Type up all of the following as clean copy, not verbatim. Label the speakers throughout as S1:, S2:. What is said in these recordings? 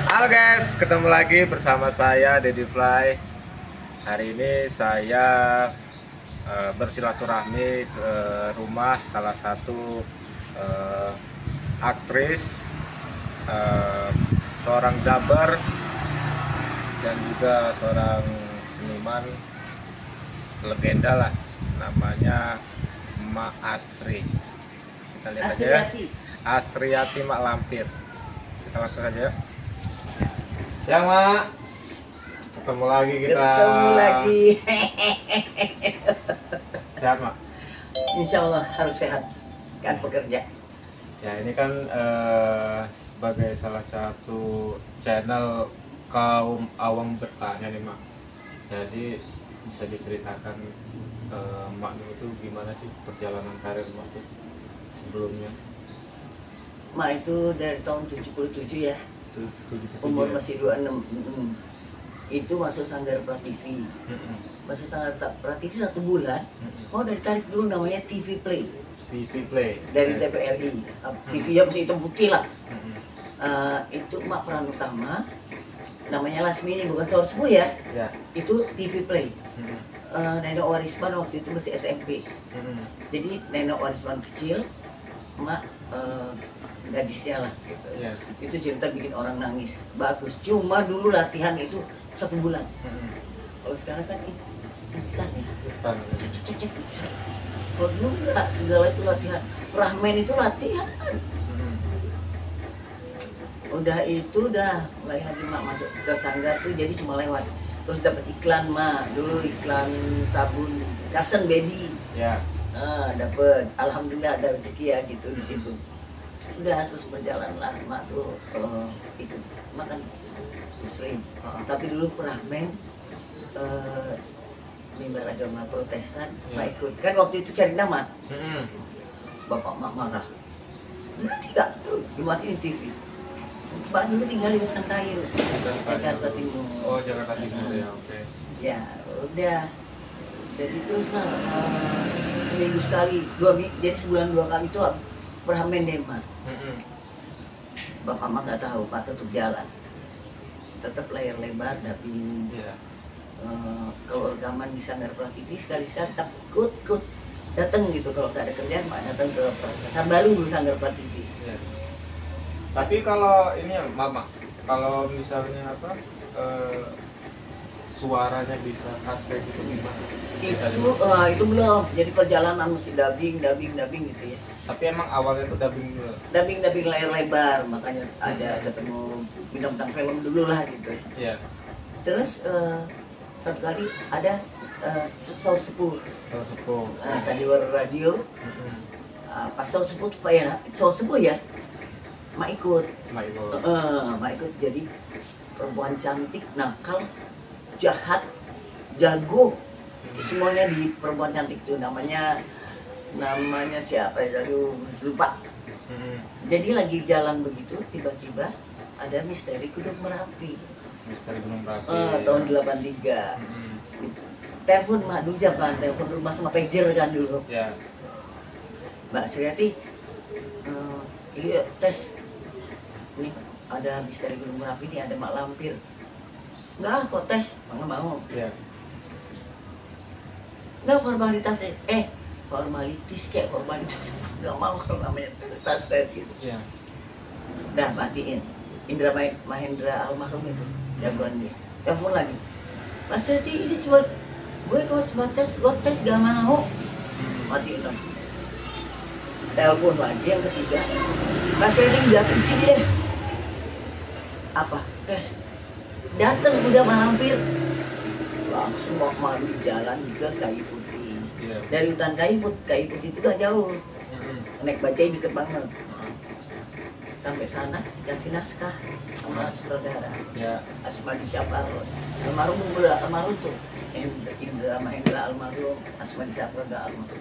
S1: Halo guys, ketemu lagi bersama saya Dedi Fly. Hari ini saya bersilaturahmi ke rumah salah satu aktris, seorang daber dan juga seorang seniman legenda lah, namanya Mak Astri. Kita lihat aja ya. Asriati Mak Lampir. Kita langsung aja. Siang Mak, ketemu lagi kita.
S2: Ketemu lagi.
S1: Sehat Mak?
S2: Insya Allah harus sehat, kan pekerja.
S1: Ya ini kan sebagai salah satu channel kaum awam bertanya nih Mak. Jadi bisa diceritakan Mak itu gimana sih perjalanan karir Mak tuh sebelumnya?
S2: Mak itu dari tahun 77 ya.
S1: 77
S2: Umur
S1: ya?
S2: masih 26. Itu masuk Sanggar Prativi. Masuk Sanggar Prativi 1 bulan. Oh, dari tarik dulu namanya TV Play.
S1: TV Play
S2: Dari TVRI. TV ya masih hitam putih lah. Itu Mak peran utama. Namanya Lasmini, bukan Saur Sepuh ya.
S1: Ya.
S2: Itu TV Play. Nenek Warisman waktu itu masih SMP. Jadi Nenek Warisman kecil, Mak gadisnya lah gitu.
S1: Yeah.
S2: Itu cerita bikin orang nangis, bagus. Cuma dulu latihan itu 1 bulan. Kalau sekarang kan instan ya.
S1: Instan.
S2: Cek. Kalau dulu enggak, segala itu latihan. Rahmen itu latihan. Udah itu mulai lagi Mak masuk ke Sanggar tuh, jadi cuma lewat. Terus dapat iklan Mak, dulu iklan sabun Kasen Baby.
S1: Ya.
S2: Dapat, alhamdulillah ada rezeki ya gitu di situ. Udah terus berjalan lah Mak tuh ikut makan Muslim. Tapi dulu Rahmen mimbar agama Protestan, Mak ikut. Kan waktu itu cari nama. Bapak Mak marah. Tidak, dimatiin TV. Pak dulu tinggal di Hutan Kayu, Jakarta Timur.
S1: Oh, Jakarta Timur ya, oke.
S2: Ya, udah. Jadi terus lah seminggu sekali, jadi sebulan 2 kali itu Rahmen deh Mak. Bapak Mak nggak tahu, Pak tetap jalan. Tetap layar lebar, tapi kalau rekaman di Sanggar Prativi sekali-sekali takut datang gitu. Kalau nggak ada kerjaan Mak datang ke Pasar Baru dulu Sanggar Prativi.
S1: Tapi kalau ini ya Mama, kalau misalnya suaranya bisa khas kayak gitu gimana?
S2: Itu belum. Jadi perjalanan mesti dubbing gitu ya.
S1: Tapi emang awalnya tuh dubbing dulu.
S2: Dubbing layar lebar, makanya ada ketemu bintang film dulu lah gitu.
S1: Iya.
S2: Terus satu kali ada Saur Sepuh.
S1: Saur Sepuh.
S2: Sandiwara radio. Pas Saur Sepuh tuh Pak ya, Saur Sepuh ya. Mak ikut. Mak ikut jadi perempuan cantik, nakal, jahat, jago. Semuanya di perempuan cantik itu namanya siapa ya, lupa. Jadi lagi jalan begitu tiba-tiba ada Misteri Gunung Merapi.
S1: Misteri Gunung Merapi.
S2: Tahun 83. Telepon Mak dulu zaman telepon rumah sama pager kan dulu.
S1: Ya.
S2: Mbak Sriati, iya tes. Ini ada Misteri Gunung Merapi, ini ada Mak Lampir. Enggak, kok tes, nggak mau.
S1: Iya.
S2: Enggak formalitas formalitis kayak formalitas nggak mau kalau namanya tes gitu.
S1: Iya.
S2: Udah matiin. Indra Mahendra almarhum itu jagoan dia. Telepon lagi. Mas Seti ini gue kalau cuma tes gak mau. Matiin dong. Telepon lagi yang ketiga. Mas Seti datang sini deh. Apa? Tes. Datang udah Malampir. Langsung mau malu di jalan ke Kayu Putih.
S1: Yeah.
S2: Dari hutan Kayu Putih itu gak jauh. Naik bajai deket banget. Sampai sana dikasih naskah sama sutradara. Yeah. Asmadi Syafar. Almarhum tuh. Indra Mahendra almarhum, Asmadi Syafar almarhum.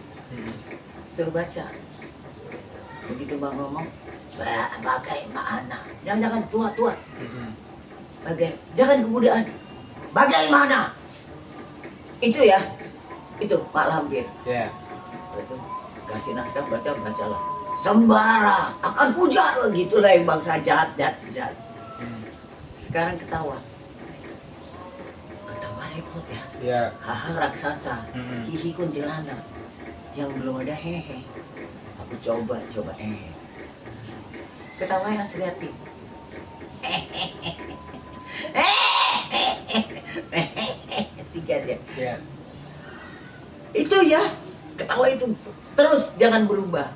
S2: Suruh baca. Begitu Bang ngomong, bagaimana? Jangan tua. Jangan kemudian. Bagaimana? Itu ya. Itu Mak Lampir.
S1: Yeah.
S2: Itu kasih naskah bacalah. Sembara akan pujar gitulah yang bangsa jahat. Sekarang ketawa repot ya.
S1: Iya.
S2: Haha raksasa, hihi kuntilanak, yang belum ada hehe. Aku coba Ketawanya Asriati. Tiga dia.
S1: Iya.
S2: Itu ya, ketawa itu terus jangan berubah.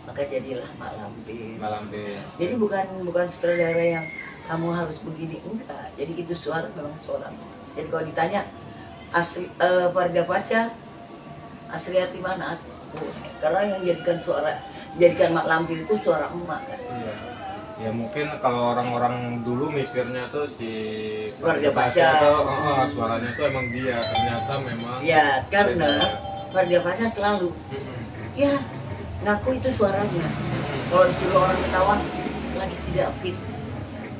S2: Maka jadilah Mak Lampir. Jadi bukan sutradara yang kamu harus begini, enggak. Jadi itu suara memang suara. Jadi kalau ditanya Farida Pasha, Asriati mana? Karena yang jadikan Mak Lampir itu suara emak kan.
S1: Iya. Ya mungkin kalau orang-orang dulu mikirnya tuh si
S2: Farida Pasha
S1: tuh suaranya tuh emang dia, ternyata memang.
S2: Ya karena Farida Pasha selalu ya ngaku itu suaranya. Kalau disuruh orang ketawa lagi tidak fit.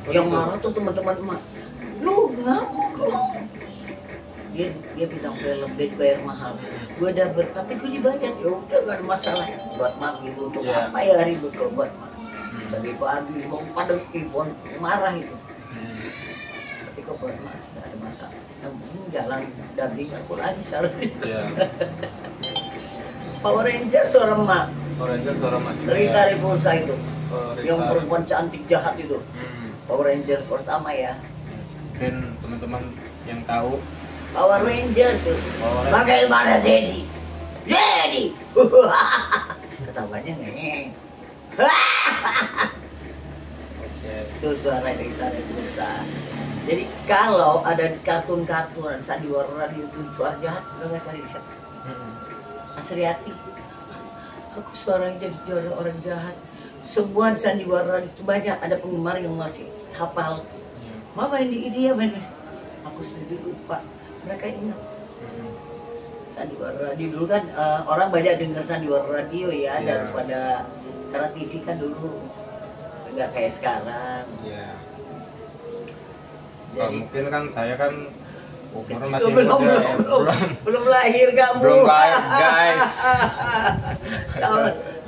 S2: Yang marah tuh teman-teman emak. Lu ngamuk lu. Dia bintang film, dia dibayar mahal. Gue dapet, tapi gue dibayar. Ya udah gak ada masalah. Buat mak gitu, untuk apa ya ribut kalau buat mak. Tadi Pak Adi mau pada Ivon marah itu. Tapi kok buat mak sih gak ada masalah. Yang penting jalan dubbing aku lagi salah. Power Ranger suara mak.
S1: Power Ranger suara mak.
S2: Rita Repulsa itu. Yang perempuan cantik jahat itu. Power Rangers pertama ya.
S1: Dan teman-teman yang tahu
S2: Power Rangers bagaimana Zedi? Ketawanya ngeng. Itu suara Rita Repulsa. Jadi kalau ada di kartun-kartun sandiwara radio itu suara jahat, udah nggak cari siapa. Asriati, aku suaranya jadi orang jahat. Semua sandiwara itu banyak, ada penggemar yang masih hafal. Mama ini ya main. Aku sendiri lupa. Mereka ingat. Sandiwara radio dulu kan orang banyak dengar sandiwara radio ya daripada karena TV kan dulu nggak kayak sekarang.
S1: Iya.
S2: Jadi,
S1: mungkin kan saya kan umur masih
S2: belum lahir kamu.
S1: Belum lahir guys.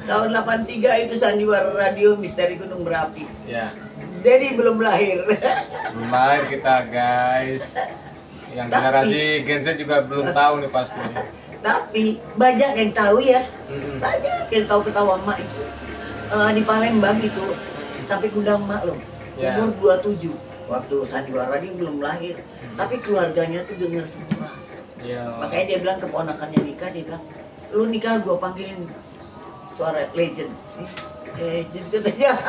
S2: tahun 83 itu sandiwara radio Misteri Gunung Berapi.
S1: Ya.
S2: Jadi belum lahir.
S1: Belum lahir kita guys. Yang generasi Gen Z juga belum tahu nih pasti.
S2: Tapi banyak yang tahu ya. Banyak yang tahu ketawa mak itu. Di Palembang itu sampai undang mak loh. Umur 27. Waktu sandiwara dia belum lahir. Tapi keluarganya tuh dengar semua. Makanya dia bilang keponakannya nikah, dia bilang, lu nikah gua panggilin suara legend. Legend katanya.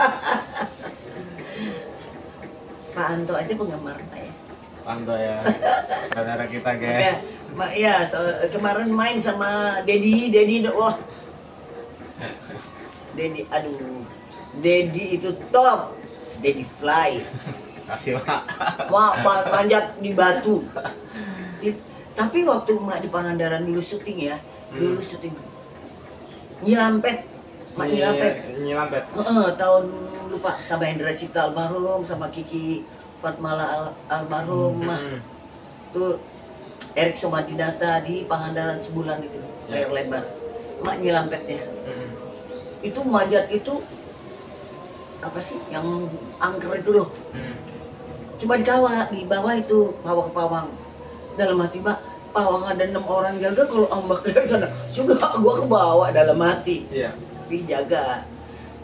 S2: Pak Anto aja penggemar ya.
S1: Anto ya, saudara kita guys.
S2: Ya, kemarin main sama Dedi, wah. Dedi, aduh, Dedi itu top, Dedi fly.
S1: Kasih mak.
S2: Wah, panjat di batu. Tapi waktu mak di Pangandaran dulu syuting ya, dulu syuting Nyilampet, mak Nyilampet. Tahun lupa sama Hendra Cipta almarhum, sama Kiki Fatmala almarhum, tuh Erik Somadinata di Pangandaran sebulan itu, layar lebar, mak Nyilampetnya. Itu manjat itu apa sih yang angker itu loh, cuma di bawah itu pawang. Dalam hati mak, pawang ada 6 orang jaga, kalau ombak dari sana juga gua ke bawah dalam hati. Dijaga.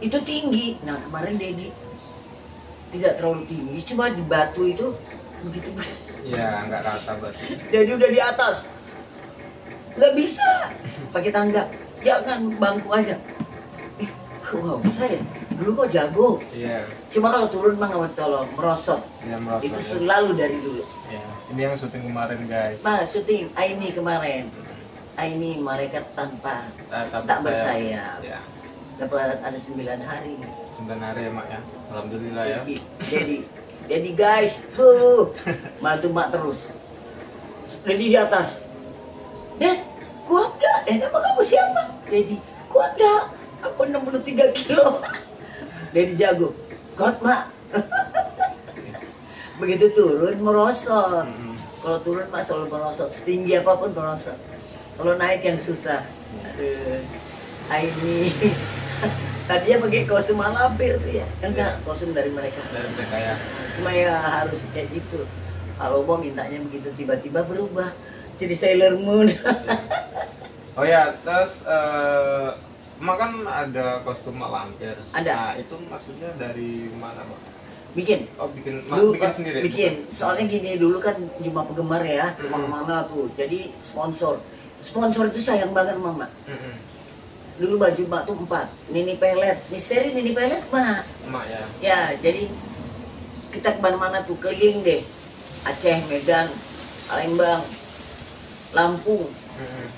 S2: Itu tinggi. Nah kemarin Dedi tidak terlalu tinggi, cuma di batu itu begitu.
S1: Iya, nggak rata batu.
S2: Jadi udah di atas, nggak bisa pakai tangga, jangan bangku aja. Wah bisa ya, dulu kok jago.
S1: Iya.
S2: Cuma kalau turun mah nggak mau tolong, merosot.
S1: Ya, merosot.
S2: Itu selalu dari dulu.
S1: Ya. Ini yang syuting kemarin guys.
S2: Nah syuting Aini kemarin, Aini malaikat tanpa tak bersayap.
S1: Ya.
S2: Dapat ada 9 hari.
S1: 9 hari ya mak ya, alhamdulillah ya.
S2: Jadi guys, bantu mak terus. Jadi di atas. Dad, kuat gak? Nama kamu siapa? Jadi kuat gak? Aku 63 kilo. Jadi jago. Kuat mak. Begitu turun merosot. Kalau turun mak selalu merosot. Setinggi apapun merosot. Kalau naik yang susah. Aduh. Aini. Tadinya pakai kostum lampir tuh ya. Enggak,
S1: Iya.
S2: kostum dari mereka.
S1: Dari mereka ya.
S2: Cuma ya harus kayak gitu. Kalau mau mintanya begitu tiba-tiba berubah jadi Sailor Moon.
S1: Oh ya, terus emak kan ada kostum mak lampir.
S2: Ada.
S1: Nah, itu maksudnya dari mana, Mak?
S2: Bikin.
S1: Oh, bikin
S2: Dulu,
S1: bikin sendiri.
S2: Bikin. Soalnya gini, dulu kan jumpa penggemar ya,
S1: Mm-mm.
S2: kemana-mana tuh. Jadi sponsor. Sponsor itu sayang banget mama.
S1: Mm-mm.
S2: Dulu baju mak tuh 4. Nini Pelet. Misteri Nini Pelet mak.
S1: Emak ya.
S2: Ya, jadi kita kemana-mana tuh keliling deh. Aceh, Medan, Palembang, Lampung.
S1: Mm-mm.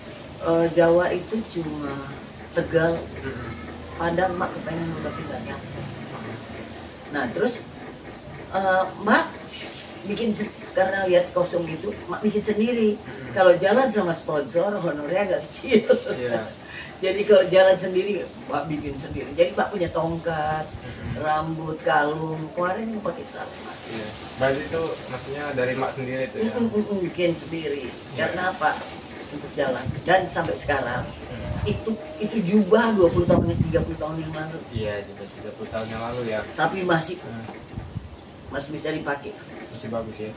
S2: Jawa itu cuma Tegal,
S1: Mm-mm.
S2: Padang mak kepengen tapi nggak nyampe. Nah terus mak bikin karena lihat kosong itu mak bikin sendiri.
S1: Mm-mm.
S2: Kalau jalan sama sponsor honornya agak kecil.
S1: Iya.
S2: Jadi kalau jalan sendiri mak bikin sendiri. Jadi mak punya tongkat,
S1: Mm-mm.
S2: rambut, kalung. Kemarin pakai kalung mak.
S1: Iya. Berarti itu maksudnya dari mak sendiri itu ya.
S2: Bikin sendiri.
S1: Iya.
S2: Karena apa? Untuk jalan. Dan sampai sekarang
S1: Mm.
S2: itu jubah 20 tahun 30 tahun yang lalu.
S1: Iya, juga 30 tahun yang lalu ya.
S2: Tapi masih
S1: Mm.
S2: bisa dipakai.
S1: Masih bagus ya.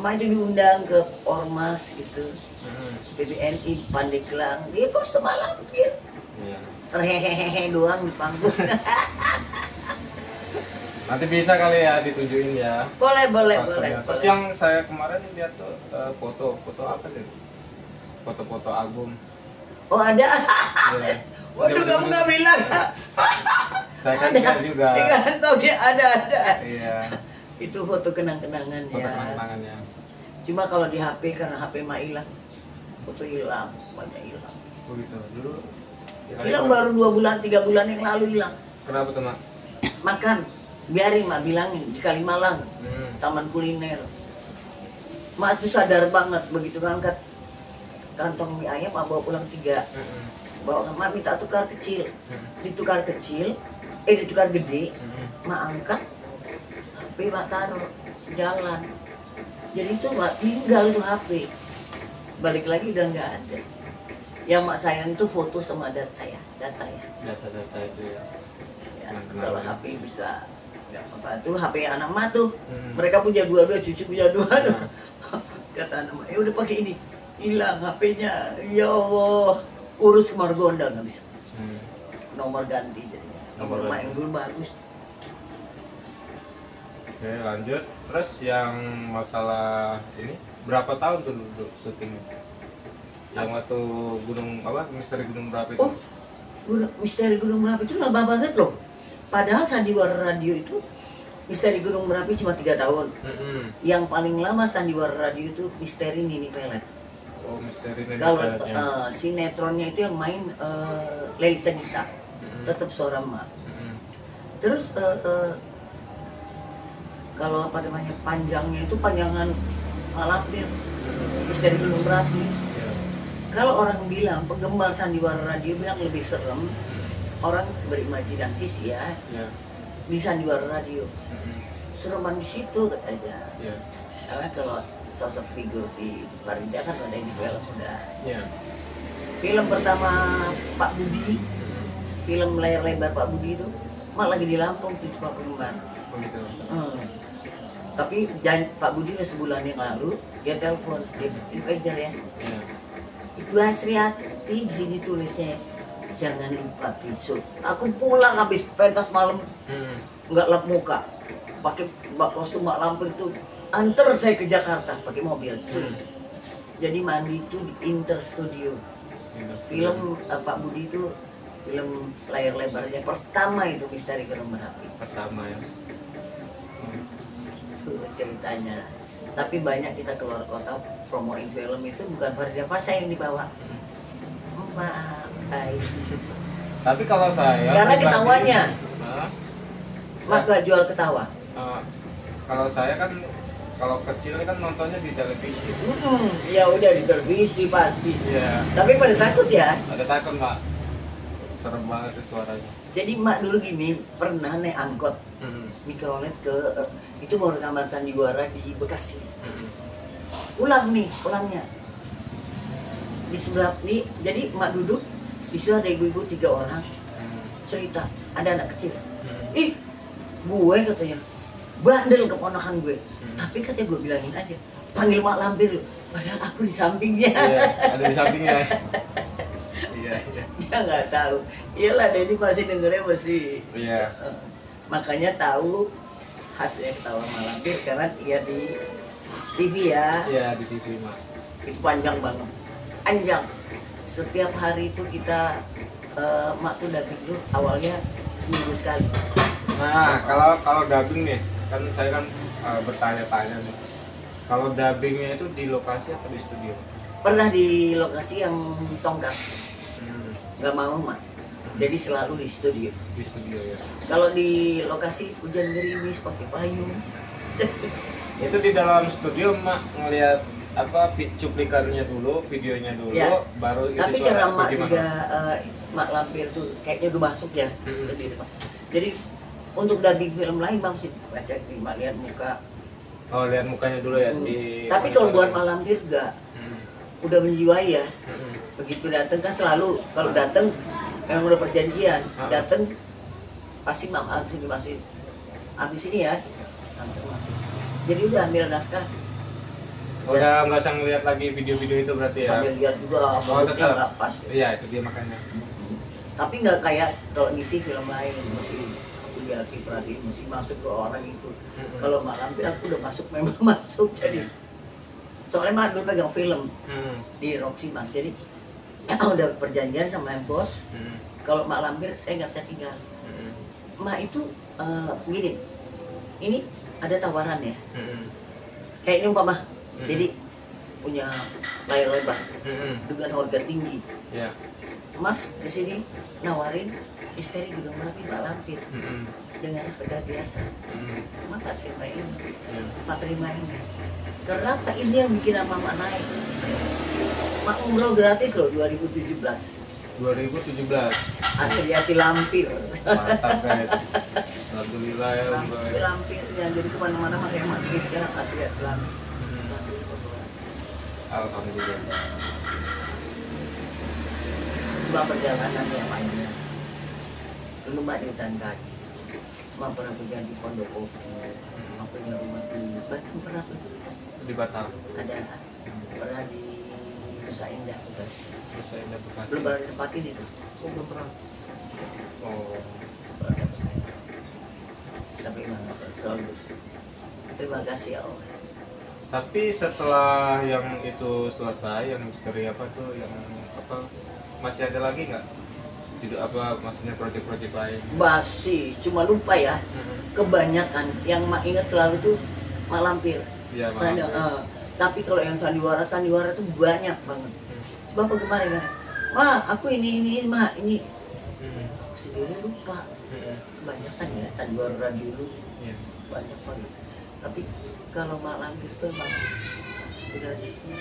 S2: Maju diundang ke ormas gitu,
S1: Mm.
S2: PBNI Pandeglang, dia kostum lampir,
S1: Iya.
S2: terhehehe doang di panggung.
S1: Nanti bisa kali ya ditunjukin ya.
S2: boleh.
S1: Kostumnya. Terus yang saya kemarin lihat tuh foto apa sih? Foto-foto album.
S2: Oh ada.
S1: Iya.
S2: Waduh kamu nggak bilang.
S1: Saya kan
S2: Ada.
S1: lihat juga.
S2: Di kantong dia ada.
S1: Iya.
S2: Itu foto kenang-kenangan
S1: Foto
S2: ya.
S1: kenang-kenangannya.
S2: Cuma kalau di HP karena HP mah hilang, foto hilang, banyak hilang.
S1: Oh gitu. Dulu.
S2: Hilang baru 2 bulan 3 bulan yang lalu hilang.
S1: Kenapa tuh, Mak?
S2: Makan, biarin mak bilangin di Kalimalang.
S1: Hmm.
S2: Taman kuliner. Mak tuh sadar banget begitu ngangkat kantong mie ayam, mak bawa pulang 3.
S1: Mm-mm.
S2: Bawa mak minta tukar kecil,
S1: Mm-mm.
S2: ditukar kecil, ditukar gede,
S1: Mm-mm.
S2: mak angkat, HP mak taruh jalan. Jadi itu mak tinggal tuh HP, balik lagi udah nggak ada. Yang mak sayang itu foto sama data ya.
S1: Data-data itu ya.
S2: Ya,
S1: Kenang-kenangan.
S2: kalau HP bisa nggak apa-apa tuh HP anak mak tuh.
S1: Hmm.
S2: Mereka punya 2, cucu punya 2.
S1: Nah.
S2: Kata anak mak, ya udah pakai ini. Hilang HP-nya. Ya Allah, urus ke Margonda nggak bisa.
S1: Hmm.
S2: Nomor ganti jadinya.
S1: Nomor
S2: Nomor mak
S1: ganti.
S2: yang dulu bagus.
S1: Oke, lanjut. Terus yang masalah ini berapa tahun tuh dulu syutingnya? Yang waktu Misteri Gunung Berapi itu?
S2: Oh, Misteri Gunung Merapi itu lama banget loh. Padahal Sandiwara Radio itu Misteri Gunung Merapi cuma 3 tahun.
S1: Mm-mm.
S2: Yang paling lama Sandiwara Radio itu Misteri Nini Pelet.
S1: Oh, Misteri Nini
S2: Kalau
S1: Peletnya.
S2: sinetronnya itu yang main Leli Sanita,
S1: Mm-mm.
S2: tetap suara mak.
S1: Mm-mm.
S2: Terus kalau apa namanya panjangnya itu panjangan Malampir, Misteri Gunung Merapi.
S1: Iya.
S2: Kalau orang bilang penggemar Sandiwara Radio bilang lebih serem, orang berimajinasi sih ya
S1: Iya.
S2: di Sandiwara Radio.
S1: Mm-mm.
S2: Sereman di situ katanya.
S1: Iya.
S2: Karena kalau sosok figur si Farida kan ada di film udah.
S1: Iya.
S2: Film pertama Pak Budi,
S1: Mm-mm.
S2: film layar lebar Pak Budi itu malah lagi di Lampung tuh cuma penggemar.
S1: Oh gitu.
S2: Tapi Pak Budi udah sebulan yang lalu dia telepon, dia pager ya.
S1: Iya.
S2: Ibu Asriati di sini tulisnya jangan lupa besok. Aku pulang habis pentas malam
S1: Mm-mm.
S2: nggak lap muka, pakai kostum mak lampir itu antar saya ke Jakarta pakai mobil.
S1: Hmm.
S2: Jadi mandi itu di Inter Studio.
S1: Gitu.
S2: Film Pak Budi itu film layar lebarnya pertama itu Misteri Gunung Merapi.
S1: pertama ya.
S2: Itu ceritanya. Tapi banyak kita keluar kota promoin film itu bukan Farida Fasa yang dibawa. Maaf guys.
S1: Tapi kalau saya
S2: Karena
S1: pribadi,
S2: ketawanya.
S1: Hah?
S2: Mak gak jual ketawa.
S1: Kalau saya kan kalau kecil kan nontonnya di televisi.
S2: Ya udah di televisi pasti.
S1: Iya.
S2: Tapi pada takut ya.
S1: Ada takut, Mbak. Serem banget tuh suaranya.
S2: Jadi mak dulu gini pernah naik angkot mikrolet ke itu mau rekaman Sandiwara di Bekasi. Pulangnya di sebelah nih. Jadi mak duduk di situ ada ibu-ibu 3 orang. cerita ada anak kecil. Ih, gue katanya bandel keponakan gue. Tapi katanya gue bilangin aja, panggil Mak Lampir lu. Padahal aku di sampingnya.
S1: Iya, ada di sampingnya. Iya, iya.
S2: Dia nggak tahu. Iyalah, Denny masih dengernya masih.
S1: Iya.
S2: Makanya tahu hasilnya ketawa Mak Lampir karena dia di TV ya.
S1: Iya, di TV Mak.
S2: Itu panjang banget. Panjang. Setiap hari itu kita Mak tuh dubbing tuh awalnya seminggu sekali.
S1: Nah, kalau dubbing nih, kan saya kan bertanya-tanya nih. Kalau dubbingnya itu di lokasi atau di studio?
S2: Pernah di lokasi yang Tongkang, nggak mau Mak. Jadi selalu di studio.
S1: Di studio ya.
S2: Kalau di lokasi hujan gerimis pakai payung.
S1: Itu di dalam studio Mak ngelihat apa cuplikannya dulu, videonya dulu,
S2: Ya.
S1: baru isi
S2: Tapi
S1: suara.
S2: karena Mak
S1: Bagaimana?
S2: sudah Mak Lampir tuh kayaknya udah masuk ya.
S1: Mm-mm.
S2: Di depan. Jadi untuk dubbing film lain Mak mesti baca Mak lihat muka.
S1: Oh, lihat mukanya dulu ya
S2: Hmm.
S1: di.
S2: Tapi kalau buat Mak Lampir enggak, udah menjiwai ya. Begitu datang kan selalu kalau datang memang udah perjanjian, datang pasti Mak langsung dimasukin. Habis ini ya, langsung masuk. Jadi udah ambil naskah,
S1: Udah nggak usah ngeliat lagi video-video itu berarti ya?
S2: sambil lihat juga
S1: Oh,
S2: bentuknya
S1: tetap.
S2: nggak pas.
S1: Iya, itu dia makanya.
S2: Tapi nggak kayak kalau ngisi film lain, mesti aku lihat perhatiin, mesti masuk ke orang itu. Kalau Mak Lampir aku udah masuk, memang masuk jadi. Soalnya Mak dulu pegang film di Roxy Mas, jadi udah perjanjian sama yang bos. Kalau Mak Lampir saya nggak bisa tinggal. Mak itu gini, ini ada tawaran ya. Kayaknya umpama, jadi punya layar lebar dengan harga tinggi.
S1: Ya.
S2: Mas di sini nawarin istri juga mati Mak Lampir dengan harga biasa. Mak tak terima ini, Mak terima ini. Kenapa ini yang bikin nama Mak naik? Mak umroh gratis loh 2017.
S1: 2017.
S2: Asli hati Lampir.
S1: Mantap guys. Alhamdulillah ya.
S2: Lampir Lampir ya, jadi kemana-mana makanya Mak bikin sekarang asli hati Lampir.
S1: Alhamdulillah.
S2: Cuma perjalanan yang panjang. Dulu Mak di hutan kaki. Mak pernah kerja di Pondok Kopi. Mak punya rumah di Batam, pernah kerja
S1: Di Batam.
S2: ada pernah di Nusa Indah Bekasi.
S1: Terus saya udah Bekasi.
S2: Belum pernah ditempatin itu.
S1: Oh, belum pernah. Oh.
S2: Tapi memang selalu bersyukur. Terima kasih ya Allah.
S1: Tapi setelah yang itu selesai, yang misteri apa tuh, yang apa, masih ada lagi nggak? Tidak apa, maksudnya proyek-proyek lain?
S2: Masih, cuma lupa ya. Kebanyakan yang Mak ingat selalu tuh Mak Lampir.
S1: Iya,
S2: Ada, tapi kalau yang sandiwara tuh banyak banget. Coba apa kemarin kan? Wah, aku ini Mak, ini. Aku sendiri lupa. Kebanyakan ya sandiwara dulu.
S1: Iya.
S2: Banyak banget. Tapi kalau Mak Lampir tuh emang sudah di sini.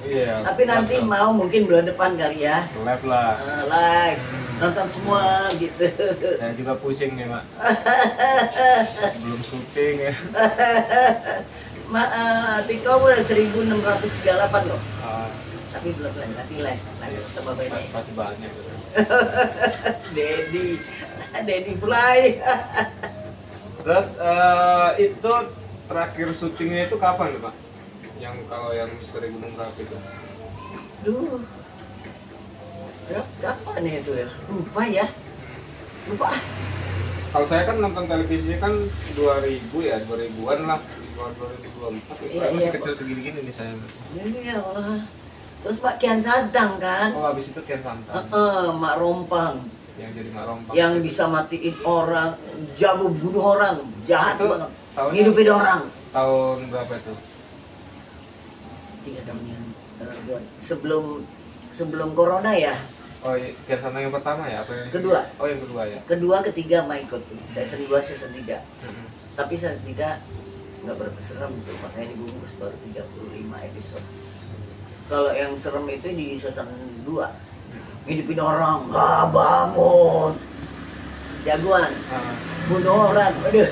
S1: Iya.
S2: Tapi nanti
S1: langsung.
S2: mau mungkin bulan depan kali ya.
S1: Live lah.
S2: Live, nonton semua gitu.
S1: Saya juga pusing nih, Mak. Belum syuting ya.
S2: Tiko udah 1638 loh.
S1: Ah,
S2: Tapi belum nanti live tambah banyak.
S1: pasti banyak.
S2: Dedi Fly.
S1: Terus itu terakhir syutingnya itu kapan nih, Pak? Yang kalau yang misteri Gunung Merapi itu?
S2: Duh. Kapan ya itu ya? Lupa ya. Lupa.
S1: Kalau saya kan nonton televisinya kan 2000 ya, 2000-an lah, di bawah 2024 ya.
S2: Iya,
S1: Masih
S2: iya,
S1: kecil
S2: Pak.
S1: segini-gini nih saya.
S2: Ini ya Allah. Terus Pak Kian Sadang kan?
S1: Oh, habis itu Kian Santang
S2: Mak Rompang.
S1: yang jadi Mak Rompang.
S2: Yang bisa matiin orang, jago bunuh orang, jahat
S1: Itu
S2: banget.
S1: tahunnya
S2: Ngidupin orang.
S1: tahun berapa itu?
S2: 3 tahun yang sebelum corona ya.
S1: Oh, Kian Santang yang pertama ya? Apa yang
S2: Kedua.
S1: Oh, yang kedua ya.
S2: Kedua, ketiga Mak ikut. Season 2, season 3. Tapi season 3 nggak berapa serem tuh, makanya dibungkus baru 35 episode. Kalau yang serem itu di season 2. Ngidupin orang, bangun. Jagoan, bunuh orang. Aduh.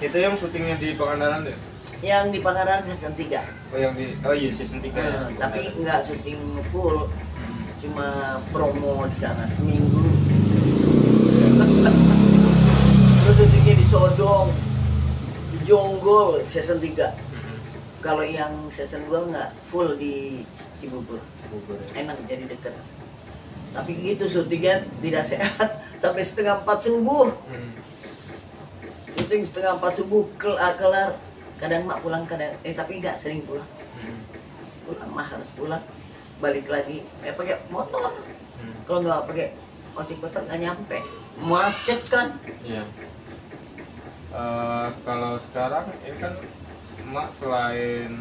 S1: Itu yang syutingnya di Pangandaran ya?
S2: Yang di Pangandaran season 3.
S1: Oh, yang di iya season 3 ya.
S2: Tapi nggak syuting full. cuma promo di sana seminggu. Terus syutingnya di Sodong, di Jonggol season 3. Kalau yang season 2 nggak, full di Cibubur. Enak, jadi deket. Tapi gitu syutingnya tidak sehat sampai setengah 4 subuh. Syuting setengah 4 subuh kelar. Kadang mak pulang, tapi nggak sering pulang. Pulang mah harus pulang, balik lagi. Pakai motor. Kalau nggak pakai ojek motor nggak nyampe. Macet kan?
S1: Iya. Kalau sekarang ini kan emak selain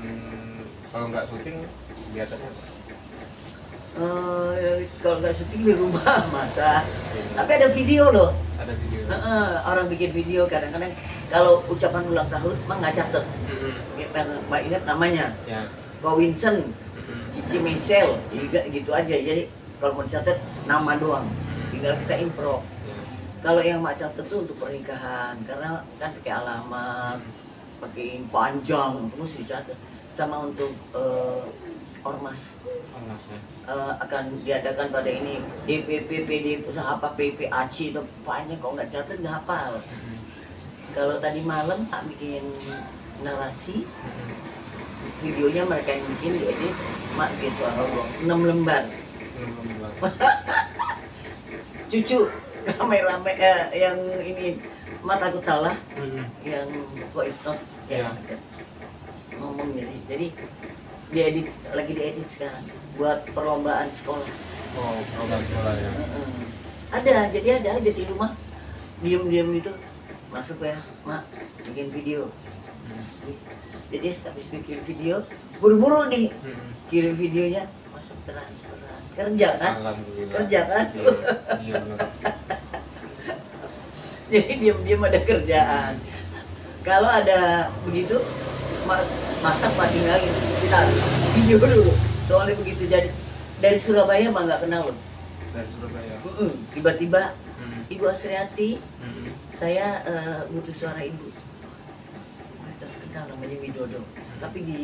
S1: kalau nggak syuting biasanya apa?
S2: Kalau nggak syuting di rumah masak. Tapi ada video loh.
S1: Ada video.
S2: Orang bikin video kadang-kadang kalau ucapan ulang tahun mah nggak catet. Mbak ingat namanya.
S1: Ya.
S2: Ko Vincent, Cici Michelle, gitu aja. Jadi kalau mau dicatat nama doang. Tinggal kita improv. Kalau yang mak catat tuh untuk pernikahan, karena kan pakai alamat, pakai panjang, terus dicatat. Sama untuk ormas, akan diadakan pada ini DPP, PD, usaha apa, PPAC itu banyak. Kalau nggak catat nggak hafal. Kalau tadi malam mak bikin narasi, videonya mereka yang bikin, diedit, mak bikin suara doang 6 lembar. Cucu kameramen yang ini mak takut salah, yang voice note ya. Ngomong jadi diedit, lagi diedit sekarang buat perlombaan sekolah.
S1: Oh, perlombaan sekolah ya.
S2: Jadi ada aja di rumah diem gitu masuk ya, mak bikin video. Jadi habis bikin video buru-buru nih kirim videonya, masuk transferan. Kerja kan? Kerja kan?
S1: Iya benar.
S2: Jadi diam-diam ada kerjaan. Kalau ada begitu masak mak tinggalin, kita video dulu. Soalnya begitu, jadi dari Surabaya mah nggak kenal loh.
S1: Dari Surabaya.
S2: Tiba-tiba Ibu Asriati, saya butuh suara ibu. Kenal namanya Widodo. Tapi di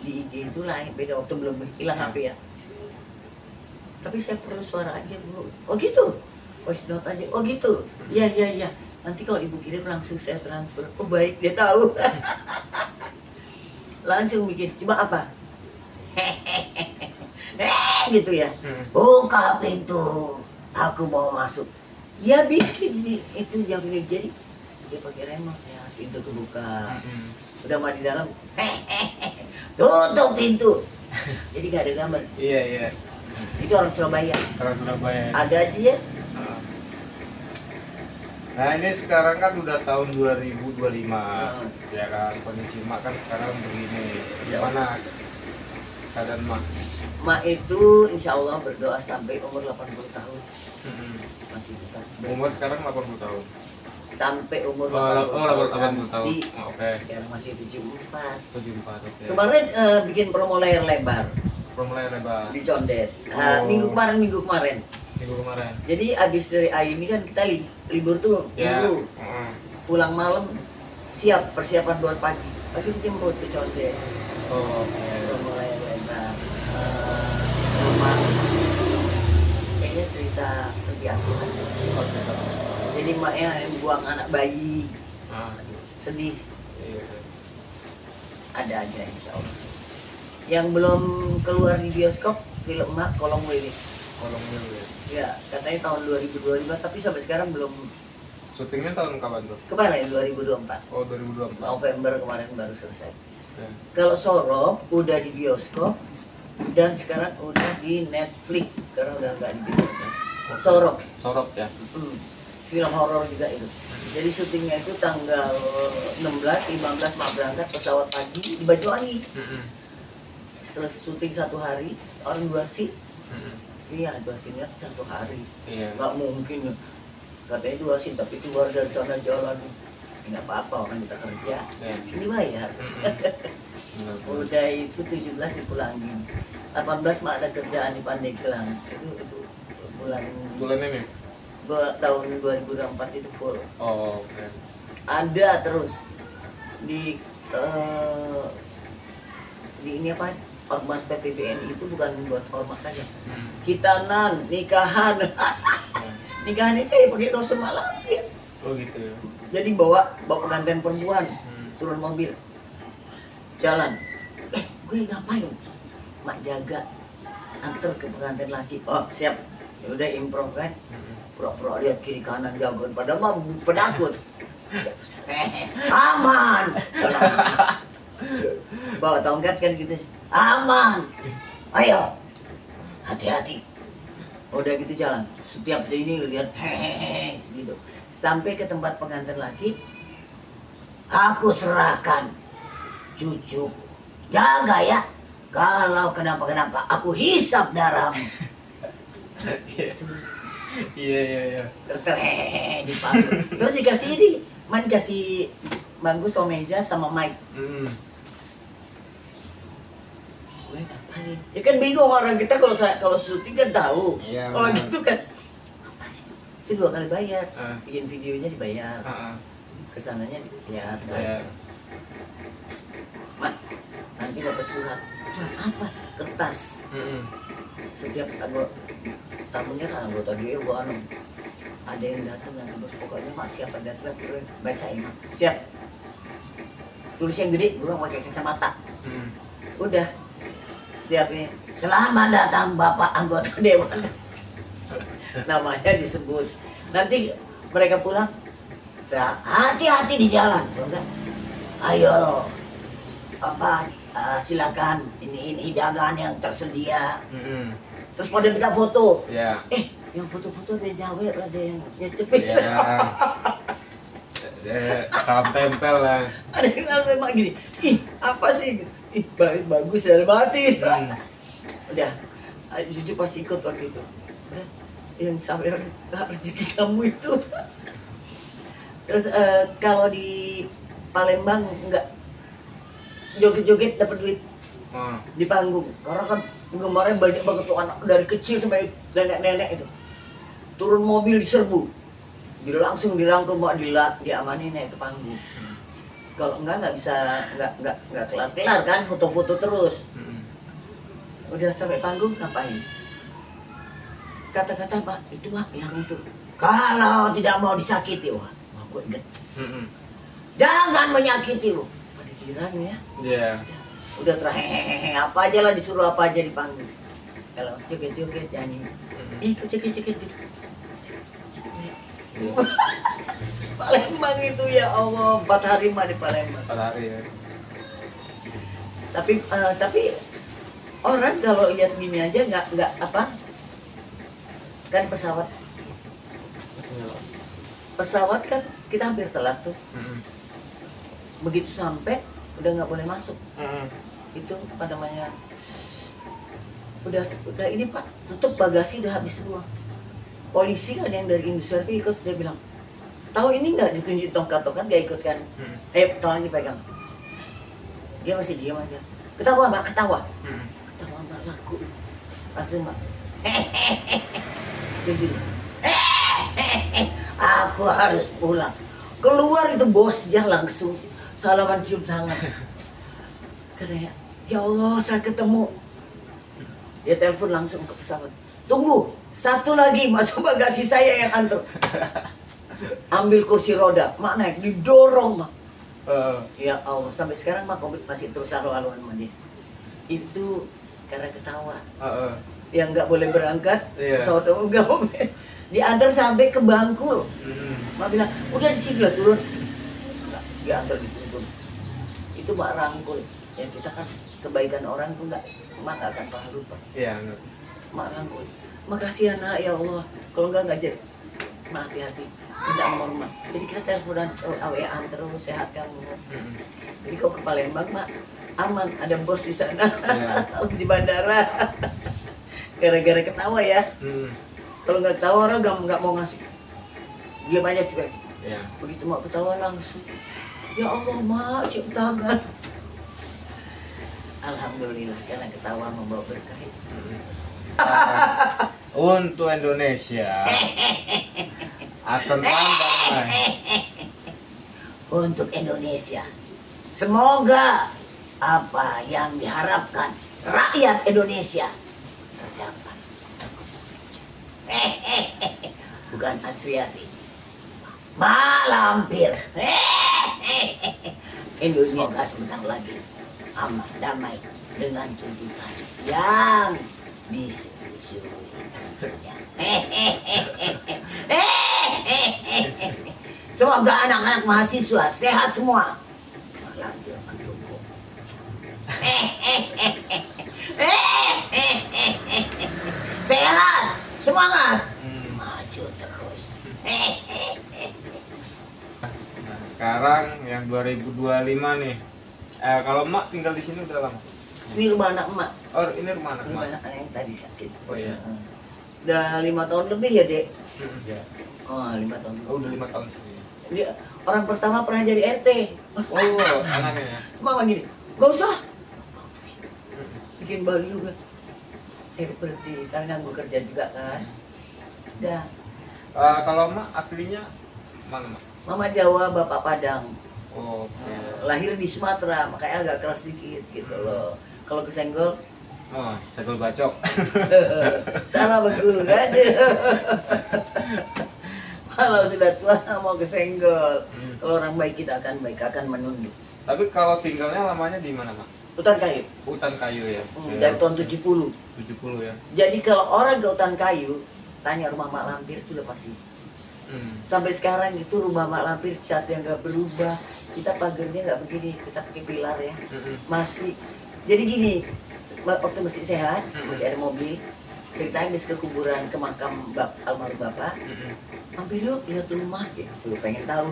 S2: IG itu lain, beda, waktu belum hilang HP ya. Tapi saya perlu suara aja Bu. Oh gitu? Voice note aja. Oh gitu? Iya. Nanti kalau ibu kirim langsung saya transfer. Oh baik, dia tahu. Langsung bikin. Cuma apa? Gitu ya. Buka pintu. Aku mau masuk. Dia bikin itu jam ini, jadi dia pakai remote ya, pintu kebuka. Udah mah di dalam. Tutup pintu. Jadi gak ada gambar.
S1: Iya.
S2: Itu orang Surabaya.
S1: Orang Surabaya.
S2: Ada aja ya.
S1: Nah ini sekarang kan udah tahun 2025, ya kan, kondisi mak kan sekarang begini. Gimana keadaan mak?
S2: Mak itu insya Allah berdoa sampai umur 80 tahun. Masih tetap.
S1: Umur sekarang 80 tahun.
S2: Sampai umur
S1: 80 tahun. Oke.
S2: Sekarang masih 74.
S1: 74, oke.
S2: Kemarin bikin promo layar lebar.
S1: Promo layar lebar.
S2: Di Condet. Minggu kemarin. Jadi abis dari ini kan kita libur tuh minggu. Pulang malam siap persiapan buat pagi. Pagi dijemput ke Condet.
S1: Oh, oke.
S2: Promo layar lebar. Rumah kayaknya cerita panti asuhan. Jadi maknya yang buang anak bayi. Sedih. Ada aja insya Allah. Yang belum keluar di bioskop film mak Kolong Wiwit.
S1: Kolong Wiwit.
S2: Ya, katanya tahun 2025, tapi sampai sekarang belum.
S1: Syutingnya tahun kapan tuh?
S2: Kemarin 2024.
S1: Oh, 2024.
S2: November kemarin baru selesai. Kalau Sorop udah di bioskop dan sekarang udah di Netflix karena udah nggak di bioskop. Sorop
S1: ya.
S2: Film horor juga itu. Jadi syutingnya itu tanggal 16, 15 mak berangkat pesawat pagi di Banyuwangi. Selesai syuting 1 hari, orang 2 shift. Iya, 2 shift 1 hari. Nggak mungkin. Katanya 2 shift tapi keluar dari sana jalan. Nggak apa-apa, orang kita kerja. Ini bayar. Udah itu 17 dipulangin. 18 mak ada kerjaan di Pandeglang. Itu bulan
S1: ini?
S2: Tahun 2024 itu full.
S1: Oh, oke.
S2: Ada terus di ini apa? ormas PPBNI itu bukan buat ormas saja. Khitanan, nikahan. Nikahan itu ya pakai kostum malam ya.
S1: Oh gitu ya.
S2: Jadi bawa pengantin perempuan, turun mobil, jalan. Gue ngapain? Mak jaga, antar ke pengantin laki. Oh siap, ya udah improv kan. Pura-pura lihat kiri kanan jagoan, padahal mah penakut. Aman. Bawa tongkat kan gitu. Aman. Ayo. Hati-hati. Udah gitu jalan. Setiap ini lihat hehehe gitu. Sampai ke tempat pengantin laki. Aku serahkan cucu. Jaga ya. Kalau kenapa-kenapa aku hisap darahmu.
S1: Iya.
S2: Terus dipanggil. Terus dikasih ini, kasih bangku sama meja sama mic. Gue ngapain? Ya kan bingung orang kita kalau syuting kan tahu.
S1: Iya,
S2: kalau
S1: benar.
S2: gitu kan, itu 2 kali bayar. Bikin videonya dibayar. Kesananya ya
S1: Bayar.
S2: Mak, nanti dapat surat. Surat apa? Kertas. Setiap tamunya kan anggota dewan, ada yang datang nanti bos, pokoknya mak siapa datang bacain siap, tulis yang gede, gue pakai kacamata. Udah setiap ini selamat datang bapak anggota dewan, namanya disebut. Nanti mereka pulang, hati-hati di jalan, enggak? Ayo apa silakan ini hidangan yang tersedia. Terus pada minta foto.
S1: Ya.
S2: Yang foto-foto ada yang jawab, ada yang nyecepin.
S1: Ya. Salam tempel lah.
S2: Ada yang nggak gini. Ih, apa sih? Ih, bagus dalam hati. Udah, Cucu pasti ikut waktu itu. Udah, yang sampai rezeki kamu itu. Terus kalau di Palembang enggak joget-joget dapat duit di panggung. Karena kan penggemarnya banyak banget tuh, anak dari kecil sampai nenek-nenek itu. Turun mobil diserbu, langsung dirangkum, mau diamanin ya ke panggung. Kalau enggak bisa, nggak kelar kan, foto-foto terus. Udah sampai panggung ngapain? Kata-kata Pak, itu Pak, yang itu. Kalau tidak mau disakiti, wah gue inget. Jangan menyakiti lu. Pada kirang ya.
S1: Iya.
S2: Udah hehehe, apa aja lah, disuruh apa aja di panggung. Kalau joget-joget nyanyi, joget-joget gitu. Palembang itu ya Allah, 4 hari mah di Palembang.
S1: 4 hari ya.
S2: Tapi orang kalau lihat gini aja nggak apa, kan pesawat kan kita hampir telat tuh. Begitu sampai udah nggak boleh masuk. Itu apa namanya, udah ini Pak, tutup bagasi, udah habis semua. Polisi ada yang dari industri itu ikut, dia bilang, tahu ini nggak, ditunjuk tongkat-tongkat nggak ikut kan? Tolong dipegang. Dia masih diam aja. Ketawa Mbak, ketawa Mbak, laku. Langsung Mbak, dia gini, aku harus pulang. Keluar itu bosnya langsung salaman cium tangan. Katanya, ya Allah saya ketemu. Dia telepon langsung ke pesawat. Tunggu, satu lagi masuk bagasi saya yang antar. Ambil kursi roda, mak naik, didorong mak. Ya Allah, sampai sekarang mak masih terus halu-haluan sama dia. Itu karena ketawa. Yang nggak boleh berangkat, pesawat umum nggak boleh. Diantar sampai ke Bangkul. Mak bilang, udah di sini lah turun. Diantar di turun. Itu mak rangkul. Ya kita kan kebaikan orang tuh mak nggak akan pernah lupa.
S1: Iya.
S2: Mak rangkul. Makasih ya nak, ya Allah. Kalau nggak jadi, mak hati-hati. Minta mohon mak. Jadi kita teleponan, WA-an terus, sehat kamu. Jadi kalau ke Palembang mak aman, ada bos di sana. Di bandara. Gara-gara ketawa ya. Kalau nggak ketawa orang nggak mau ngasih. Diam aja cuek. Begitu mak ketawa langsung. Ya Allah mak, cium tangan. Alhamdulillah, karena ketawa membawa berkah.
S1: Untuk Indonesia akan tambah.
S2: Untuk Indonesia, semoga apa yang diharapkan rakyat Indonesia tercapai. Bukan Asriati, Mak Lampir. Indonesia sebentar lagi aman damai dengan tuntutan yang disetujui. Semoga anak-anak mahasiswa sehat semua. Mak Lampir mendukung. Sehat, semangat, maju terus.
S1: Nah, sekarang yang 2025 nih. Kalau emak tinggal di sini udah lama?
S2: Ini rumah anak emak.
S1: Oh, ini rumah anak
S2: Rumah
S1: emak.
S2: anak yang tadi sakit.
S1: Oh iya.
S2: Udah 5 tahun lebih ya, Dek?
S1: Ya.
S2: Oh, 5 tahun.
S1: Oh, udah 5 tahun sini.
S2: Dia orang pertama pernah jadi RT.
S1: Oh, anaknya ya.
S2: Mama gini, gak usah. Bikin baru juga. Berarti karena gue kerja juga kan. Udah.
S1: Kalau emak aslinya mana, Mak?
S2: Mama Jawa, Bapak Padang.
S1: Oh, oke.
S2: Lahir di Sumatera, makanya agak keras sedikit gitu loh. Kalau kesenggol,
S1: Oh, tegul bacok.
S2: sama betul kan? Kalau sudah tua mau kesenggol. Kalau orang baik kita akan baik, akan menunduk.
S1: Tapi kalau tinggalnya lamanya di mana, Mak?
S2: Hutan kayu.
S1: Hutan kayu ya.
S2: Dari tahun 70.
S1: 70 ya.
S2: Jadi kalau orang ke hutan kayu, tanya rumah Mak Lampir itu udah pasti. Sampai sekarang itu rumah Mak Lampir cat yang gak berubah. Kita pagarnya gak begini, kita pakai pilar ya. Masih. Jadi gini, waktu masih sehat, masih ada mobil. Ceritanya habis ke kuburan, ke makam almarhum bapak. Mampir yuk lihat rumah gitu. Lu pengen tahu.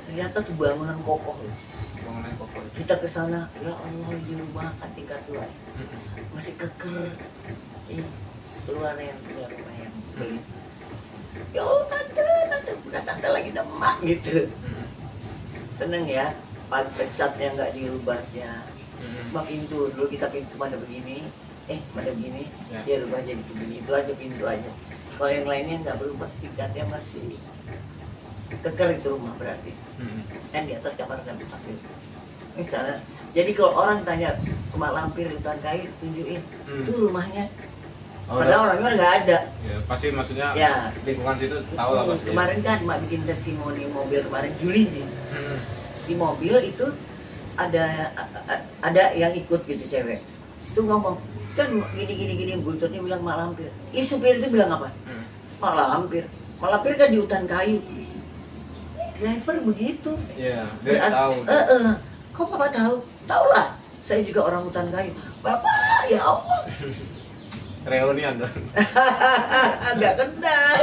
S2: Ternyata tuh bangunan kokoh loh.
S1: Bangunan kokoh.
S2: Kita ke sana, ya Allah di rumah kan tingkat tua. Masih keker. Ini keluar yang rumah yang beli. Ya Allah tante, udah tante lagi demak gitu. Seneng ya, pas pecatnya nggak dirubahnya. Makin dulu kita pintu pada begini, pada begini,
S1: Ya.
S2: dia rubah jadi begini, itu aja pintu aja. Kalau yang lainnya nggak berubah, tingkatnya masih keker itu rumah berarti. Kan di atas kamar kan dipakai. Misalnya, jadi kalau orang tanya rumah Lampir hutan kayu, tunjukin itu rumahnya. Padahal orangnya udah nggak ada.
S1: Ya, pasti maksudnya
S2: Ya.
S1: lingkungan situ tahu lah pasti.
S2: Kemarin kan Mak bikin testimoni mobil kemarin Juli nih. Di mobil itu ada yang ikut gitu cewek. Itu ngomong kan gini buntutnya bilang Mak Lampir. Supir itu bilang apa? Mak Lampir. Mak Lampir kan di hutan kayu. Driver begitu.
S1: Iya, dia tahu.
S2: Kok Bapak tahu? Tahu lah. Saya juga orang hutan kayu. Bapak, ya Allah.
S1: Reunian dong.
S2: Agak kenal.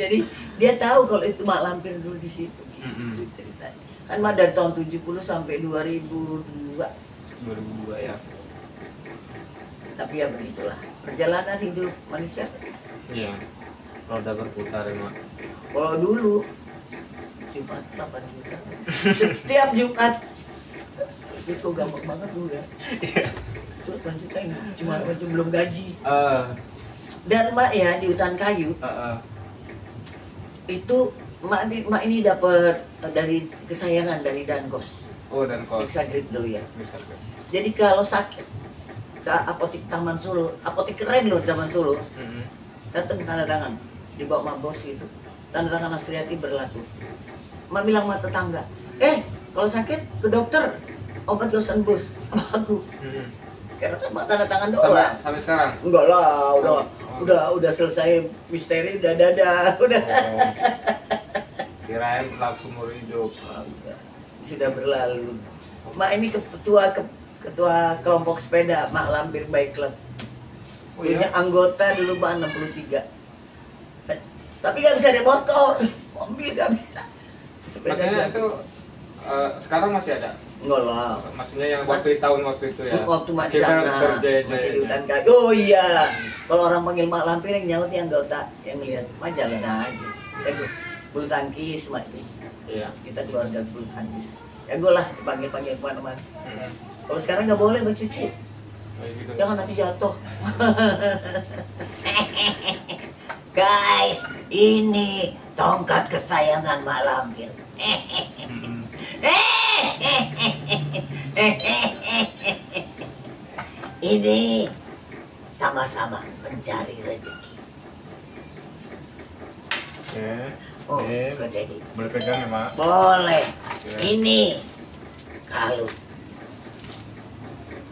S2: Jadi dia tahu kalau itu Mak Lampir dulu di situ. Gitu ceritanya. Kan Mak dari tahun 70 sampai 2002.
S1: 2002 ya.
S2: Tapi ya begitulah. Perjalanan hidup manusia.
S1: Iya. Roda berputar ya, Mak.
S2: Kalau dulu Jumat 8 juta. Setiap Jumat. Itu kok gampang banget dulu ya. Terus 8 juta ini cuma belum gaji. Dan Mak ya di hutan kayu itu Mak ini dapat dari kesayangan dari Dankos.
S1: Oh, Dankos.
S2: Exagrip dulu ya.
S1: Bisa.
S2: Jadi kalau sakit ke apotek Taman Solo, apotek keren loh di Taman Solo. Datang tanda tangan, dibawa sama bos gitu. Tanda tangan Asriati berlaku. Mak bilang sama tetangga, kalau sakit ke dokter, obat gak usah nebus sama aku. Karena cuma tanda tangan doang.
S1: Sampai sekarang?
S2: Enggak lah, udah selesai misteri, udah dadah, udah.
S1: Kirain berlaku seumur hidup.
S2: Sudah berlalu. Mak ini ketua kelompok sepeda Mak Lampir Bike Club. Punya anggota dulu Mak 63. Tapi nggak bisa ada motor, mobil nggak bisa. Sepeda
S1: maksudnya itu sekarang masih ada?
S2: Enggak lah.
S1: Maksudnya yang waktu tahun waktu itu ya?
S2: Waktu masih sana, masih di hutan kayu. Oh iya, kalau orang panggil Mak Lampir yang nyaut yang anggota, yang lihat Mak jalan aja. Kita bulu tangkis Mak itu.
S1: Iya.
S2: Kita keluarga bulu tangkis. Ya gue lah dipanggil kemana-mana. Kalau sekarang nggak boleh bercuci.
S1: Gitu.
S2: Jangan nanti jatuh. Guys, ini tongkat kesayangan Mak Lampir. ini sama-sama mencari rezeki.
S1: Oke.
S2: Oh,
S1: Ini
S2: kok jadi?
S1: boleh pegang ya, Mak?
S2: Boleh.
S1: Oke.
S2: Ini kalung.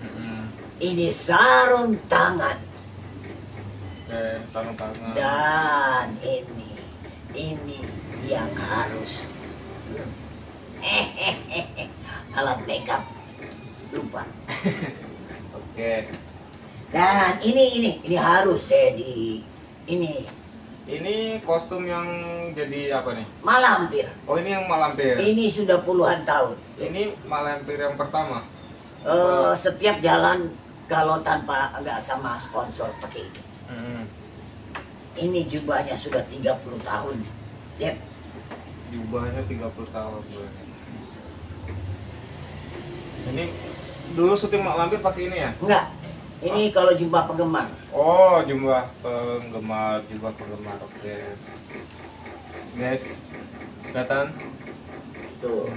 S1: Mm-mm.
S2: Ini sarung tangan.
S1: Oke, sarung tangan.
S2: Dan ini yang harus alat makeup lupa.
S1: Oke.
S2: Dan ini harus deh ini
S1: Ini kostum yang jadi apa nih?
S2: malampir.
S1: Oh, ini yang malampir.
S2: Ini sudah puluhan tahun.
S1: Ini malampir yang pertama.
S2: Setiap jalan kalau tanpa nggak sama sponsor pakai ini.
S1: Hmm.
S2: Ini jubahnya sudah 30 tahun. Lihat.
S1: Jubahnya 30 tahun. Ini dulu syuting Mak Lampir pakai ini ya?
S2: Enggak. Ini kalau jubah penggemar.
S1: Oh, jubah penggemar. Oke. Guys, kelihatan?
S2: Tuh.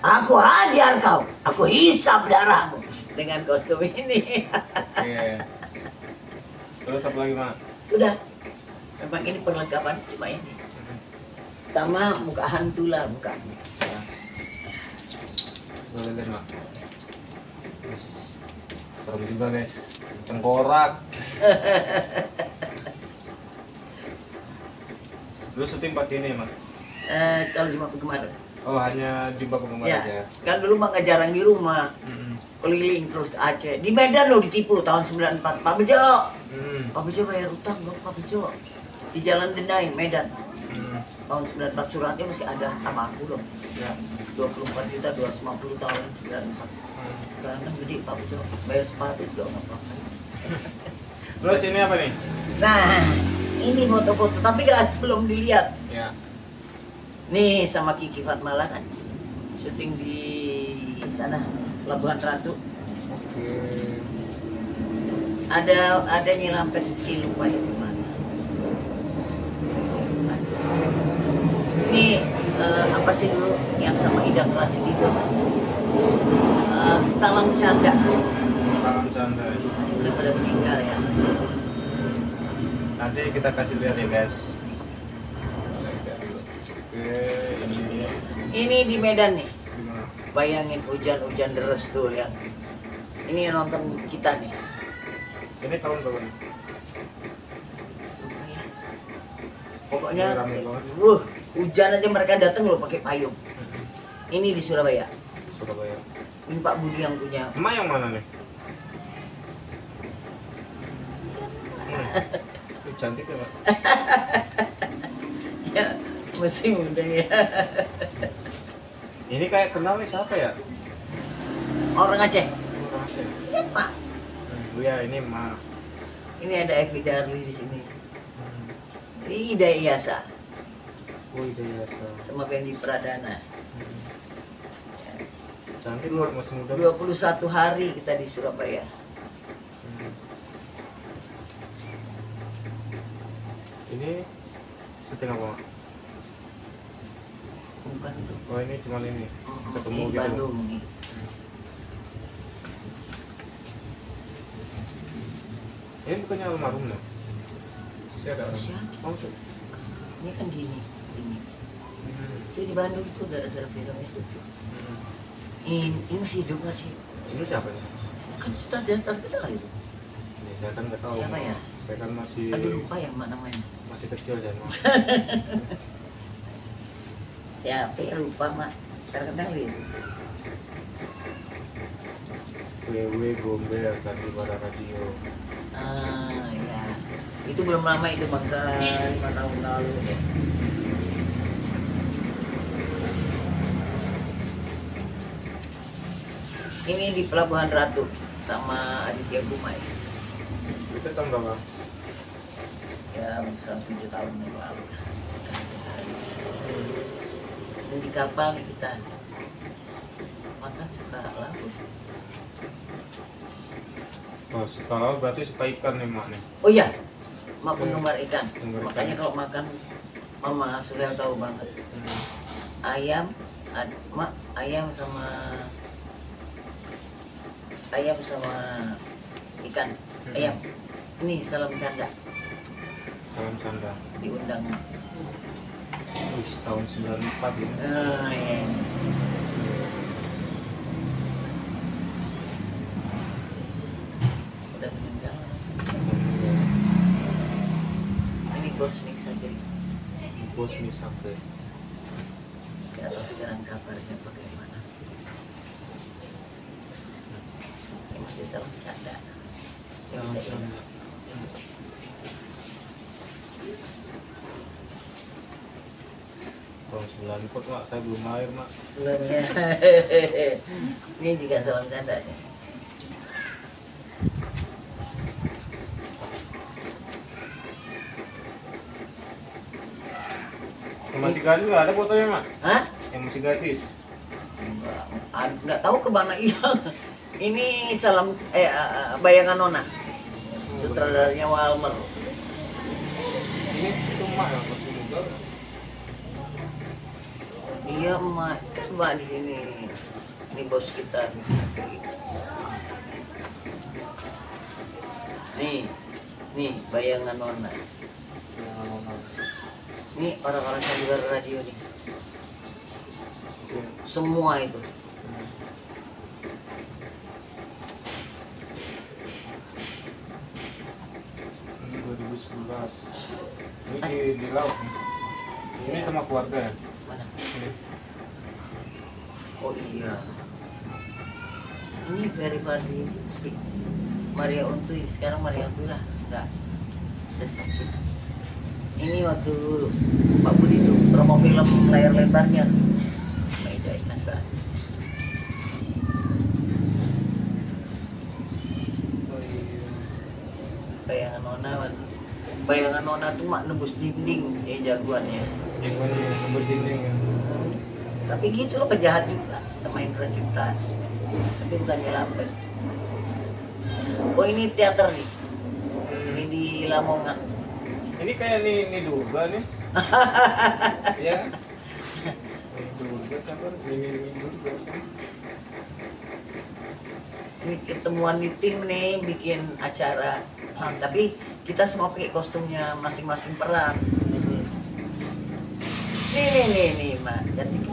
S2: Aku hajar kau. Aku hisap darahmu dengan kostum ini.
S1: Oke. Terus apa lagi, Mak?
S2: Udah. Memang ini perlengkapan cuma ini. Sama muka hantu lah muka.
S1: Ya. Boleh deh, Mak. Serem juga, guys. Tengkorak. Dulu syuting pakai ini, Mas?
S2: Kalau cuma penggemar.
S1: Oh, hanya jubah penggemar
S2: Ya.
S1: aja.
S2: Kan dulu mah nggak jarang di rumah.
S1: Mm-mm.
S2: Keliling terus ke Aceh. Di Medan lo ditipu tahun 94. Pak Bejo.
S1: Mm.
S2: Pak Bejo bayar utang dong Pak Bejo. Di Jalan Denai, Medan.
S1: Mm.
S2: Tahun 94 suratnya masih ada sama aku dong.
S1: Ya.
S2: 24.250 tahun 94. Sekarang kan gede Pak Bejo. Bayar sepatu juga nggak apa-apa.
S1: Terus ini apa nih?
S2: Nah, ini foto-foto tapi belum dilihat.
S1: Ya.
S2: Nih sama Kiki Fatmala kan. Syuting di sana, Labuhan Ratu.
S1: Oke.
S2: Ada nyelampet si lupa ya di mana. Ini apa sih dulu yang sama Ida Klasik itu? Salam Canda.
S1: Salam canda.
S2: Udah pada meninggal ya.
S1: Nanti kita kasih lihat ya, guys. Oke, ini
S2: Ini di Medan nih.
S1: gimana?
S2: Bayangin hujan-hujan deres tuh lihat. Ini yang nonton kita nih.
S1: Ini tahun berapa nih?
S2: Pokoknya,
S1: Ini rame banget.
S2: hujan aja mereka datang loh pakai payung. Ini di Surabaya.
S1: Surabaya.
S2: Ini Pak Budi yang punya.
S1: Emak yang mana nih? Cantik ya, Pak?
S2: Ya, mesti muda ya.
S1: Ini kayak kenal nih siapa ya?
S2: Orang Aceh.
S1: Orang Aceh.
S2: Ya, Pak.
S1: Ya, ini emak.
S2: Ini ada Evi Darli di sini. Ini Ida Iyasa
S1: Oh, iya,
S2: sama Fendi Pradana.
S1: Cantik loh, masih muda.
S2: 21 hari kita di Surabaya.
S1: Ini syuting apa, Mak?
S2: Bukan itu.
S1: Oh, ini cuma ini. Ketemu
S2: Di
S1: gitu.
S2: Bandung nih.
S1: Ini bukannya almarhum loh. Masih ada orang.
S2: Siapa?
S1: Oh, tuh.
S2: Ini kan gini. Itu di Bandung itu gara-gara film itu. Ini masih hidup nggak sih?
S1: Ini siapa nih?
S2: Kan sudah dasar kita itu.
S1: Ini saya kan nggak tahu.
S2: Siapa ya?
S1: Saya kan masih
S2: Aduh lupa yang mana namanya.
S1: masih kecil ya, Mak.
S2: Siapa ya lupa mak. Terkenal itu.
S1: WW Gombel kan di pada radio.
S2: Ah ya. Itu belum lama itu bangsa 5 tahun lalu. Ini di Pelabuhan Ratu sama Aditya Gumai.
S1: Itu tahun berapa?
S2: Ya, bisa 7 tahun yang lalu. Ini di kapal nih kita. Makan suka laut.
S1: Oh, kalau berarti suka ikan nih, Mak nih.
S2: Oh iya, mak penggemar ikan.
S1: Penggemar ikan.
S2: Makanya kalau makan, mama sudah tahu banget. Ayam, mak ayam sama ayam sama ikan ayam. Ini salam canda
S1: Salam Sanda.
S2: diundang.
S1: Wih, tahun 94 ya.
S2: Iya. Udah meninggal. Ini bos mix aja.
S1: Bos sampai.
S2: Tidak tahu sekarang kabarnya bagaimana. Ini masih salam canda.
S1: Salam Sanda. Tahun 94 mak, saya belum lahir mak.
S2: Belum ya. Ini juga salam canda nih.
S1: Yang masih gadis nggak ada fotonya mak?
S2: Hah?
S1: Yang masih gadis?
S2: Nggak tahu kemana hilang. Ini salam bayangan Nona. Sutradaranya Walmer.
S1: Ini itu mak yang masih muda.
S2: Iya emak, coba di sini. Ini bos kita nih Sakri. Nih bayangan Nona. Ini orang-orang sandiwara radio nih. Semua itu.
S1: Ini 2011. Ini di laut nih. Ini sama keluarga ya?
S2: Mana?
S1: Ini.
S2: Oh iya. Ini very Fadli Maria Untui. Sekarang Maria Untui lah. Enggak. Udah sakit. Ini waktu Pak Budi itu promo film layar lebarnya. Maida Inasa.
S1: Oh iya.
S2: Bayangan Nona tuh mak nembus dinding jagoannya.
S1: Yang mana nomor dinding ya?
S2: Tapi gitu loh, penjahat juga sama Indra Cipta. Tapi bukan nyelamatin. Oh ini teater nih. Ini di Lamongan.
S1: Ini kayak nih Durga nih. Iya. Nih Durga sabar, ini Durga.
S2: Ini ketemuan di tim nih bikin acara. Tapi kita semua pakai kostumnya masing-masing peran. Nih, Mak. Cantik.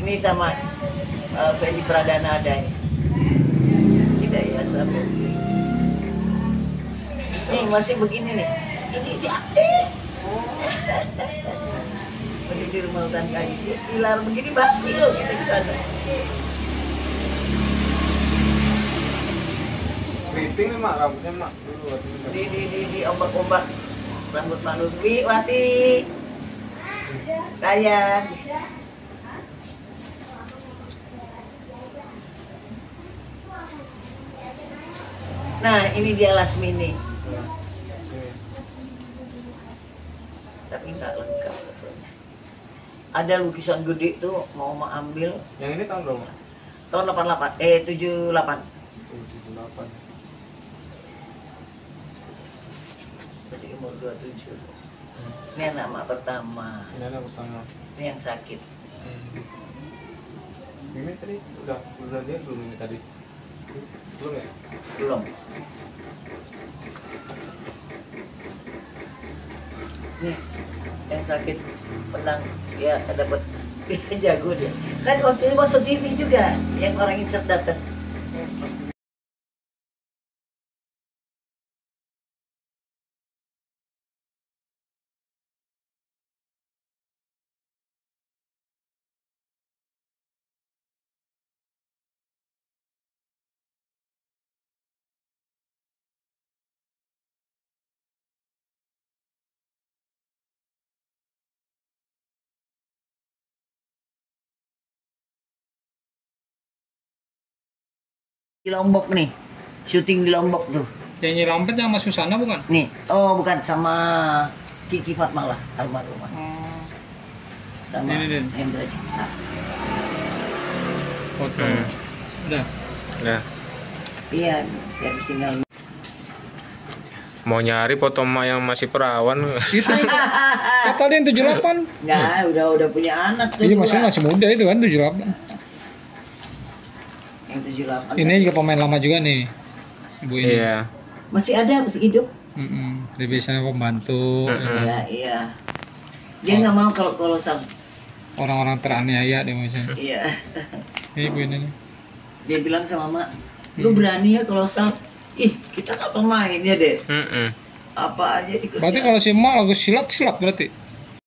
S2: Ini sama Feli Pradana ada nih. Tidak ya sama. Nih masih begini nih. Ini si Ade. Masih di rumah hutan kayu. Pilar begini basi loh kita di sana.
S1: Keriting nih mak, rambutnya mak dulu waktu itu.
S2: Di ombak-ombak rambut manusia. Wati. Sayang. Nah, ini dia Lasmini. Tapi nggak lengkap. Ada lukisan gede tuh mau ambil.
S1: Yang ini tahun berapa?
S2: Tahun 78.
S1: 78.
S2: Masih umur 27. Ini anak mak pertama.
S1: Ini anak pertama.
S2: Ini yang sakit.
S1: Ini tadi udah dia belum ini tadi? Belum ya?
S2: Belum. Nih, yang sakit pedang ya dapat jago dia. Kan waktu itu masuk TV juga yang orang insert datang. Di Lombok nih, syuting di Lombok tuh.
S3: Yang nyerempet yang sama Susana bukan?
S2: Nih, oh bukan sama Kiki Fatmala almarhumah. Sama
S3: Ini.
S2: Hendra Cipta.
S3: Foto. Udah.
S1: Ya.
S2: Iya, yang tinggal.
S1: Mau nyari foto emak yang masih perawan.
S3: Itu kata dia yang 78.
S2: Nah, udah punya anak tuh.
S3: Iya,
S2: dua.
S3: masih muda itu kan 78.
S2: Yang 78.
S3: Ini juga pemain lama juga nih. Ibu ini.
S1: Iya.
S2: Masih ada, masih hidup.
S3: Dia biasanya pembantu
S2: Iya, iya. Dia nggak mau kalau sang.
S3: orang-orang teraniaya dia misalnya.
S2: Iya.
S3: Ibu ini nih.
S2: Dia bilang sama mak, lu berani ya kalau sang. Ih, kita nggak pemain ya deh.
S1: Mm-mm.
S2: Apa aja dikerjain.
S3: Berarti kalau si emak lagu silat berarti.